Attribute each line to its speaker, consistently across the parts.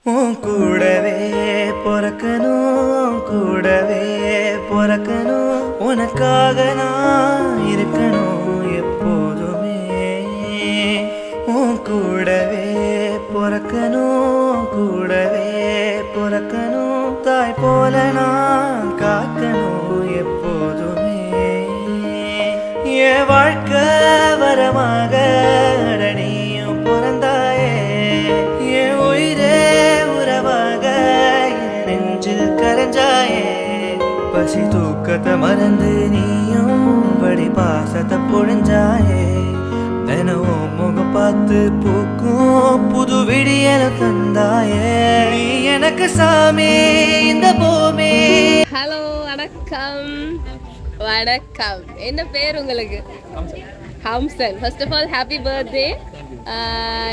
Speaker 1: உன் கூடவே பொறக்கணும் கூடவே பொறக்கணும் உனக்காக நான் இருக்கணும் எப்போதுமே உன் கூடவே பொறக்கணும் கூடவே பொறக்கணும் தாய் போல நான் காக்கணும் எப்போதுமே என் வாழ்க்கை வரமாக நீயும் பிறந்தாயே என் உயிரே உறவாக என் நெஞ்சில் கரைஞ்சாயே பசி தூக்கத்தை மறந்து நீயும் படி பாசத்தை பொழிஞ்சாயே தினமும் முகம் பார்த்து பூக்கும் புது விடியல தந்தாயே நீ எனக்கு சாமி இந்த பூமி.
Speaker 2: ஹலோ வணக்கம் வணக்கம். என்ன பேர் உங்களுக்கு? Hamsan. First of all happy birthday.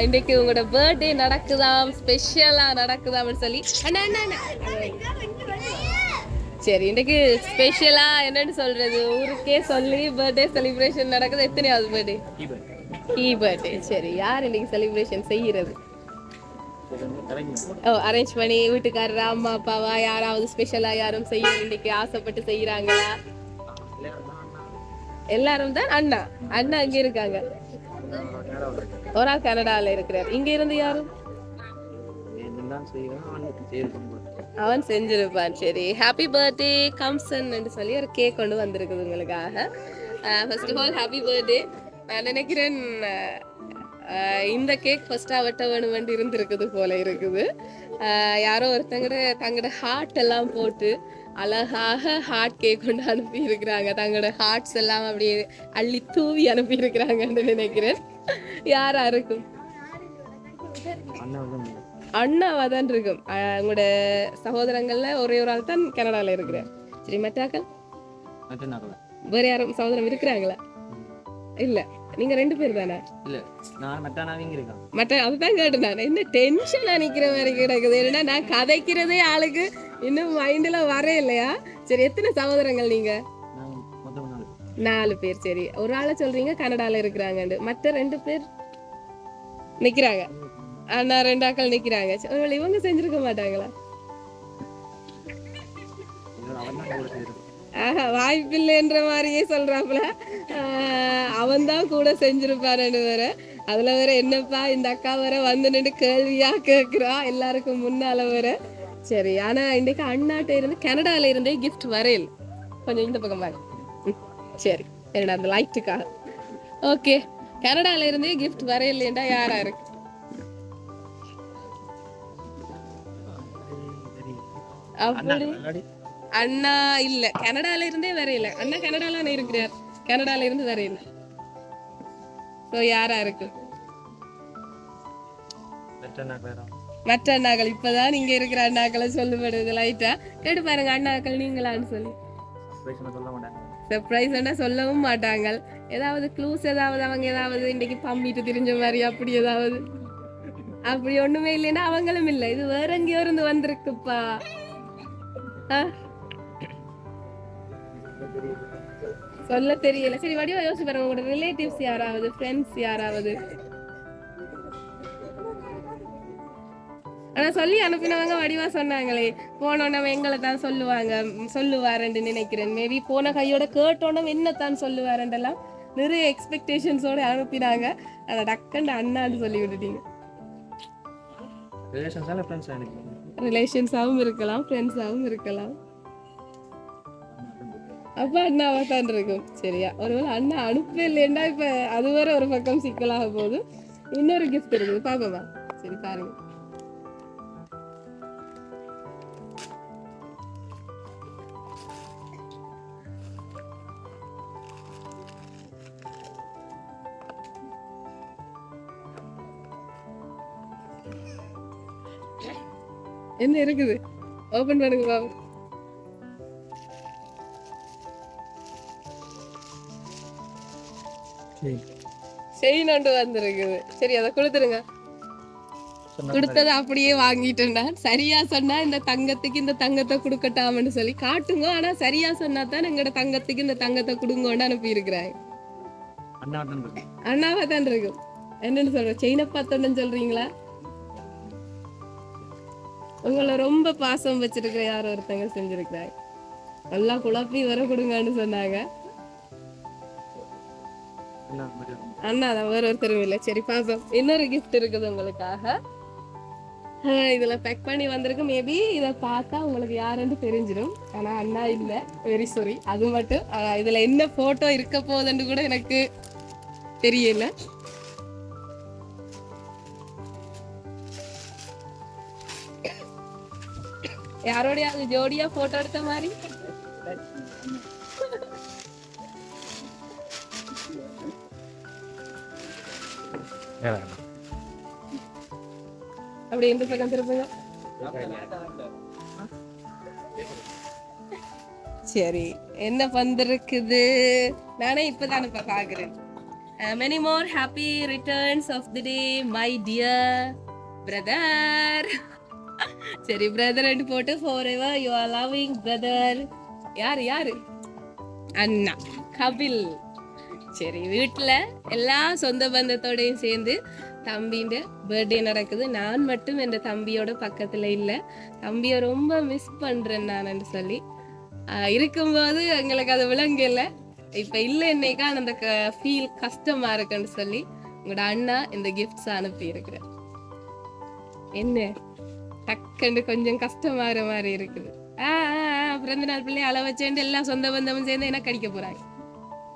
Speaker 2: இன்னைக்கு உங்களோட பர்த்டே நடக்குதாம், ஸ்பெஷலாக நடக்குதாம்னு சொல்லி அண்ணா அண்ணா அண்ணா சரி இன்னைக்கு ஸ்பெஷலாக என்னன்னு சொல்கிறது ஊருக்கே சொல்லி பர்த்டே செலிப்ரேஷன் நடக்குது. எத்தனையாவது பர்த்டே? பர்த்டே. சரி யார் இன்னைக்கு செலிப்ரேஷன் செய்கிறது? ஓ அரேஞ்ச் பண்ணி வீட்டுக்காரரா அம்மா அப்பாவா யாராவது ஸ்பெஷலாக யாரும் செய்ய இன்னைக்கு ஆசைப்பட்டு செய்கிறாங்களா? எல்லாரும் தான். அண்ணா அண்ணா அங்கே இருக்காங்க. ஒரு ஆள் கனடாவில் இருக்கிறார். இங்க இருந்து யாரும் அவன் செஞ்சிருப்பான். சரி ஹாப்பி பர்த்டே கம்சன் என்று சொல்லி ஒரு கேக் கொண்டு வந்திருக்குது உங்களுக்காக. First of all happy birthday. நான் நினைக்கிறேன் இந்த கேக் ஃபர்ஸ்டா வெட்ட வேணும் இருந்திருக்குது போல இருக்குது. யாரோ தங்களோட ஹார்ட் எல்லாம் போட்டு அழகாக ஹார்ட் கேக் கொண்டு அனுப்பி இருக்கிறாங்க. தங்களோட ஹார்ட்ஸ் எல்லாம் அப்படியே அள்ளி தூவி அனுப்பி இருக்கிறாங்கன்னு நினைக்கிறேன். யாரா இருக்கும்? அண்ணாவா தான் இருக்கும். உங்களோட சகோதரங்கள்ல ஒரே ஒரு ஆள் தான் கனடால இருக்கிறார். சரி மற்றாக்கள் வேற யாரும் சகோதரம் இருக்கிறாங்களா? இல்ல நீங்க 2 பேர் தானே?
Speaker 3: இல்ல நான் மட்டானாவிங்க இருக்கேன்.
Speaker 2: மற்ற அதுதான் கேட்டு நான் என்ன டென்ஷனா நிக்கிற மாதிரி கிடக்குது. ஏன்னா நான் கதைக்கிறதே ஆளுக்கு இன்னும் மைண்ட்ல வர இல்லையா? சரி எத்தனை சகோதரங்கள் நீங்க? 4 பேர். சரி ஒரு ஆளை சொல்றீங்க கனடால இருக்கிறாங்க, மற்ற 2 பேர் நிக்கிறாங்க. அண்ணா 2 ஆக்கள் நிக்கிறாங்க. இவங்க செஞ்சிருக்க மாட்டாங்களா? வாய்ப்பில்லைன்ற மாதிரியே சொல்றாப்புல. அவன் தான் கூட செஞ்சிருப்பாருன்னு வேற. அதுல வேற என்னப்பா இந்த அக்கா வேற வந்து நின்று கேள்வியா கேட்கிறா எல்லாருக்கும் முன்னால வேற. சரி ஆனா இன்னைக்கு அண்ணாட்ட இருந்து கனடால இருந்தே கிஃப்ட் வரையில் கொஞ்சம் இந்த பக்கம் பாரு. சரி என்னடா அந்த லைட்டுக்காக. ஓகே கனடால இருந்தே கிஃப்ட் வரையில்லைண்டா யாரா இருக்கு? அப்படி அண்ணா இல்ல கனடால இருந்தே வரையில. அண்ணா கனடால இருக்கிறார். கனடால இருந்து வரையில. சோ யாரா இருக்கு? மற்ற அண்ணாக்கள். இப்பதான் இங்க இருக்கிற அண்ணாக்களை சொல்லப்படுது. லைட்டா கேட்டு பாருங்க அண்ணாக்கள் நீங்களான்னு சொல்லி. சர்ப்ரைஸ் சொல்லவும் மாட்டாங்க. ஏதாவது க்ளூஸ் ஏதாவது அவங்க ஏதாவது இன்னைக்கு பம்பிட்டு திரிஞ்ச மாதிரி அப்படி ஏதாவது அப்படி ஒண்ணுமே இல்லைன்னா அவங்களும் இல்லை. இது வேற எங்கேயோ இருந்து வந்திருக்குப்பா. சொல்ல தெரியல. சரி வடிவா யோசிச்சு பாருங்க. உங்களோட ரிலேட்டிவ்ஸ் யாராவது, ஃப்ரெண்ட்ஸ் யாராவது? ஆனா சொல்லி அனுப்பினவங்க வடிவா சொன்னாங்களே போனோன்னா எங்களை தான் சொல்லுவாருன்னு நினைக்கிறேன். மேபி போன கையோட கேட்டோன்னா என்னத்தான் சொல்லுவாருன்றெல்லாம் நிறைய எக்ஸ்பெக்டேஷன்ஸோட அனுப்பினாங்க. அதை டக்குன்னு அண்ணான்னு சொல்லி விட்டுட்டீங்க. ரிலேஷன்ஸாகவும் இருக்கலாம், ஃப்ரெண்ட்ஸாகவும் இருக்கலாம். அப்ப அண்ணாவா தான் இருக்கும். சரியா ஒருவேளை அண்ணா அனுப்பவே இல்லைன்னா இப்ப அது வேற ஒரு பக்கம் சிக்கலாக போகுது. இன்னொரு கிஃப்ட் இருக்குது பாப்பமா. சரி பாருங்க. என்ன இருக்குது? ஓபன் பண்ணுங்க பாபு. செயினோண்டு வந்திருக்குது. சரி அதை கொடுத்துருங்க. கொடுத்ததை அப்படியே வாங்கிட்டேன்டா. சரியா சொன்னா இந்த தங்கத்துக்கு இந்த தங்கத்தை கொடுக்கட்டாமன்னு சொல்லி காட்டுங்க. ஆனா சரியா சொன்னா தான் எங்கட தங்கத்துக்கு இந்த தங்கத்தை கொடுங்கன்னு அனுப்பி இருக்கிறாங்க. அண்ணாவா தான் இருக்கும். என்னன்னு சொல்ற? செயினை பார்த்தோன்னு சொல்றீங்களா? உங்களை ரொம்ப பாசம் வச்சிருக்கிற யாரோ ஒருத்தங்க செஞ்சிருக்கிறாங்க. நல்லா குழப்பி வர கொடுங்கன்னு சொன்னாங்க. அண்ணா தான், வேற ஒருத்தரும் இல்லை. சரி பாப்போம். இன்னொரு கிஃப்ட் இருக்குது உங்களுக்காக. இதுல பேக் பண்ணி வந்திருக்கு. மேபி இதை பார்த்தா உங்களுக்கு யாருன்னு தெரிஞ்சிடும். ஆனா அண்ணா இல்ல, வெரி சாரி. அது மட்டும் இதுல என்ன போட்டோ இருக்க போகுதுன்னு கூட எனக்கு தெரியல. யாரோடையாவது ஜோடியா போட்டோ எடுத்த மாதிரி அப்படி எந்த பக்கம் திருப்புங்க. சரி, என்ன வந்திருக்குது? நானே இப்பதானே பாக்குறேன். many more happy returns of the day my dear brother. சரி, பிரதர் ரெண்டு போட்டு forever you are loving brother. யாரு அண்ணா கபில். சரி, வீட்டுல எல்லா சொந்த பந்தத்தோடையும் சேர்ந்து தம்பிന്റെ பர்த்டே நடக்குது. நான் மட்டும் என் தம்பியோட பக்கத்துல இல்ல. தம்பியை ரொம்ப மிஸ் பண்றேன் நான் சொல்லி இருக்கும்போது எங்களுக்கு அது விளங்கல. இப்ப இல்ல என்னைக்கா அந்த ஃபீல் கஷ்டமா இருக்குன்னு சொல்லி உங்களோட அண்ணா இந்த கிஃப்ட்ஸ் அனுப்பி இருக்கிறேன். என்ன டக்குன்னு கொஞ்சம் கஷ்டமாற மாதிரி இருக்குது. பிறந்த நாள் பிள்ளைய அள வச்சேன் எல்லா சொந்த பந்தமும் சேர்ந்து என்ன கடிக்க போறாங்க.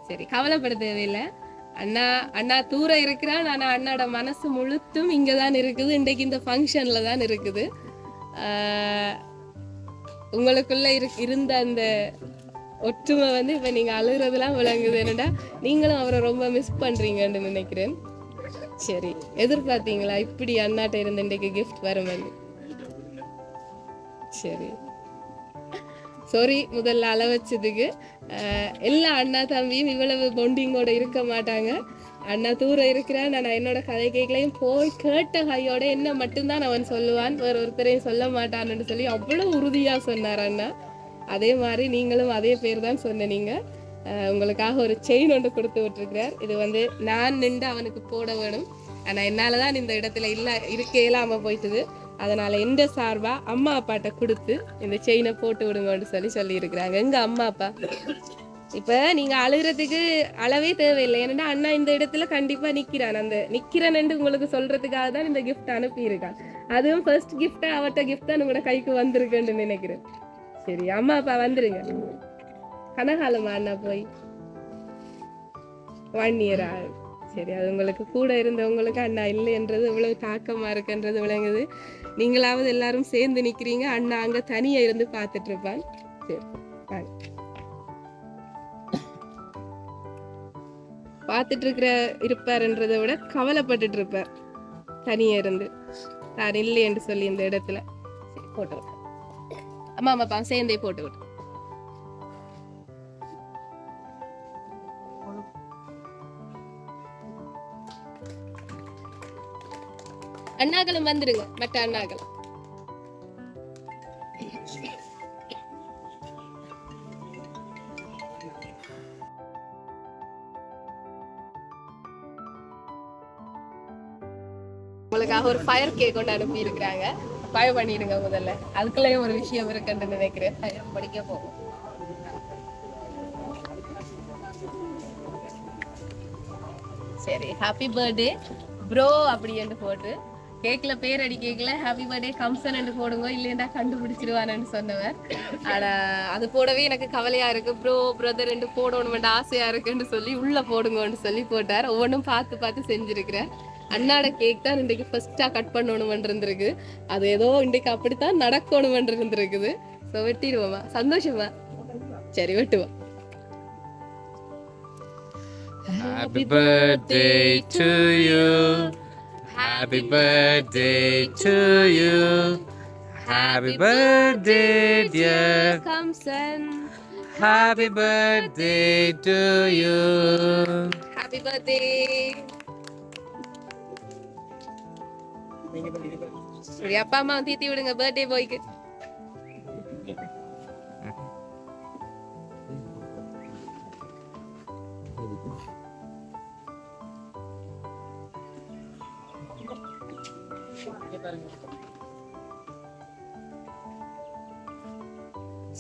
Speaker 2: சரி, கவலைப்பட தேவையில்லை. அண்ணா தூர இருக்கிறான். ஆனா அண்ணாட மனசு முழுத்தும் இங்கதான் இருக்குது. இன்றைக்கு இந்த ஃபங்க்ஷன்ல தான் இருக்குது. உங்களுக்குள்ள இருந்த அந்த ஒற்றுமை இப்ப நீங்க அழுகிறதுலாம் விளங்குது. என்னடா நீங்களும் அவரை ரொம்ப மிஸ் பண்றீங்கன்னு நினைக்கிறேன். சரி, எதிர்பார்த்தீங்களா இப்படி அண்ணாட்ட இருந்து இன்றைக்கு கிஃப்ட் வரும்? சரி, சாரி முதல்ல அள வச்சதுக்கு. எல்லா அண்ணா தம்பியும் இவ்வளவு பொண்டிங்கோட இருக்க மாட்டாங்க. அண்ணா தூரம் இருக்கிறான். நான் என்னோட கதை கேட்கலையும் போய் கேட்ட கையோட என்ன மட்டும்தான் அவன் சொல்லுவான், வேற ஒருத்தரையும் சொல்ல மாட்டான்னு சொல்லி அவ்வளவு உறுதியா சொன்னார் அண்ணா. அதே மாதிரி நீங்களும் அதே பேர் தான் சொன்னீங்க. உங்களுக்காக ஒரு செயின் ஒன்று கொடுத்து விட்டுருக்கிறார். இது நான் நின்று அவனுக்கு போட வேணும். ஆனா என்னாலதான் இந்த இடத்துல இருக்க இயலாம போயிட்டுது. அதனால எந்த சார்பா அம்மா அப்பாட்ட கொடுத்து இந்த செயினை போட்டு விடுங்கன்னு சொல்லி இருக்கிறாங்க. எங்க அம்மா அப்பா இப்ப நீங்க அழுகிறதுக்கு அளவே தேவையில்லை. ஏன்னா அண்ணா இந்த இடத்துல கண்டிப்பா நிக்கிறான். அந்த நிக்கிறேன்னு உங்களுக்கு சொல்றதுக்காக தான் இந்த கிஃப்ட் அனுப்பி இருக்கான். அதுவும் ஃபர்ஸ்ட் கிஃப்டா அவட்ட கிஃப்ட் தான் உங்களோட கைக்கு வந்திருக்குன்னு நினைக்கிறேன். சரி, அம்மா அப்பா வந்துருங்க. கனகாலமா அண்ணா போய் 1 year ஆகுது. சரி, அது உங்களுக்கு கூட இருந்தவங்களுக்கு அண்ணா இல்லை என்றது இவ்வளவு தாக்கமா இருக்குன்றது விளங்குது. நீங்களாவது எல்லாரும் சேர்ந்து நிக்கிறீங்க. அண்ணா அங்க தனியா இருந்து பார்த்துட்டு இருப்பான். சரி, பார்த்துட்டு இருப்பாருன்றதை விட கவலைப்பட்டுட்டு இருப்பார் தனியா இருந்து. நான் இல்லை என்று சொல்லி இந்த இடத்துல. சரி, போட்டு விட்டு அம்மா அம்மாப்பா சேர்ந்தே போட்டு விட்டு. அண்ணாக்களும் வந்துருங்க, மற்ற அண்ணாக்கள். உங்களுக்காக ஒரு ஃபயர் கேக் கொண்டு அனுப்பி இருக்கிறாங்க. ஃபயர் பண்ணிடுங்க முதல்ல. அதுக்குள்ளேயும் ஒரு விஷயம் இருக்குன்னு நினைக்கிறேன். ஃபயர் படிக்க போகும். சரி, ஹாப்பி பர்த்டே ப்ரோ அப்படின்னு போட்டு கேக்ல பேர் அடி கேட்கல. ஹாப்பி பர்த்டே கம்சன் என்று போடுங்க, இல்லைன்னா கண்டுபிடிச்சிருவானு சொன்னவர். ஆனா அது போடவே எனக்கு கவலையா இருக்கு. ப்ரோ பிரதர் என்று போடணும்னு ஆசையா இருக்குன்னு சொல்லி உள்ள போடுங்கன்னு சொல்லி போட்டார். ஒவ்வொன்றும் பார்த்து பார்த்து செஞ்சிருக்கிறேன். அண்ணாட கேக் தான் இன்றைக்கு ஃபர்ஸ்டா கட் பண்ணணும்னு இருந்திருக்கு. அது ஏதோ இன்றைக்கு அப்படித்தான் நடக்கணும்னு இருந்திருக்குது. ஸோ வெட்டிடுவோமா? சந்தோஷமா? சரி, வெட்டுவோம்.
Speaker 4: Happy birthday to you. Happy birthday to you. Happy birthday dear
Speaker 2: Kamsan.
Speaker 4: Happy birthday to you.
Speaker 2: Happy birthday. சரி, அப்பா அம்மா தீத்தி விடுங்க பர்த்டே பாய்க்கு.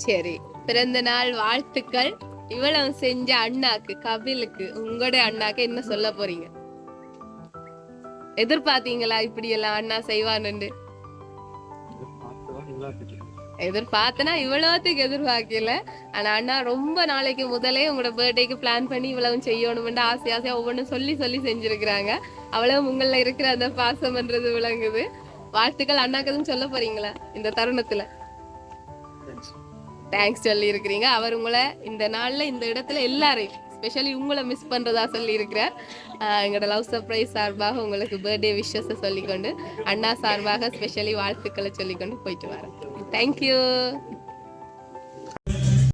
Speaker 2: சரி, பிறந்த நாள் வாழ்த்துக்கள். இவ்வளவு செஞ்ச அண்ணாக்கு, கபிலுக்கு, உங்களோட அண்ணாக்கு என்ன சொல்ல போறீங்க? எதிர்பார்த்தீங்களா இப்படி எல்லாம் அண்ணா செய்வான்னு? எதிர்பார்த்தனா இவ்வளவுத்துக்கு எதிர்பார்க்கல. ஆனா அண்ணா ரொம்ப நாளைக்கு முதலே உங்களோட பர்த்டேக்கு பிளான் பண்ணி இவ்வளவு செய்யணும்னு ஆசை ஆசையா ஒவ்வொன்றும் சொல்லி சொல்லி செஞ்சிருக்கிறாங்க. அவ்வளவு உங்கள இருக்கிற அந்த பாசம்ன்றது விளங்குது. வாழ்த்துக்கள். அண்ணாக்கு எதுவும் சொல்ல போறீங்களா இந்த தருணத்துல? தேங்க்ஸ் சொல்லி இருக்கிறீங்க. அவர் உங்களை இந்த நாள்ல இந்த இடத்துல எல்லாரையும் ஸ்பெஷலி உங்களை மிஸ் பண்றதா சொல்லி இருக்கிறார். எங்களோட லவ் சர்ப்ரைஸ் சார்பாக உங்களுக்கு பர்த்டே விஷஸை சொல்லிக்கொண்டு, அண்ணா சார்பாக ஸ்பெஷலி வாழ்த்துக்களை சொல்லிக்கொண்டு போயிட்டு வரேன். தேங்க்யூ.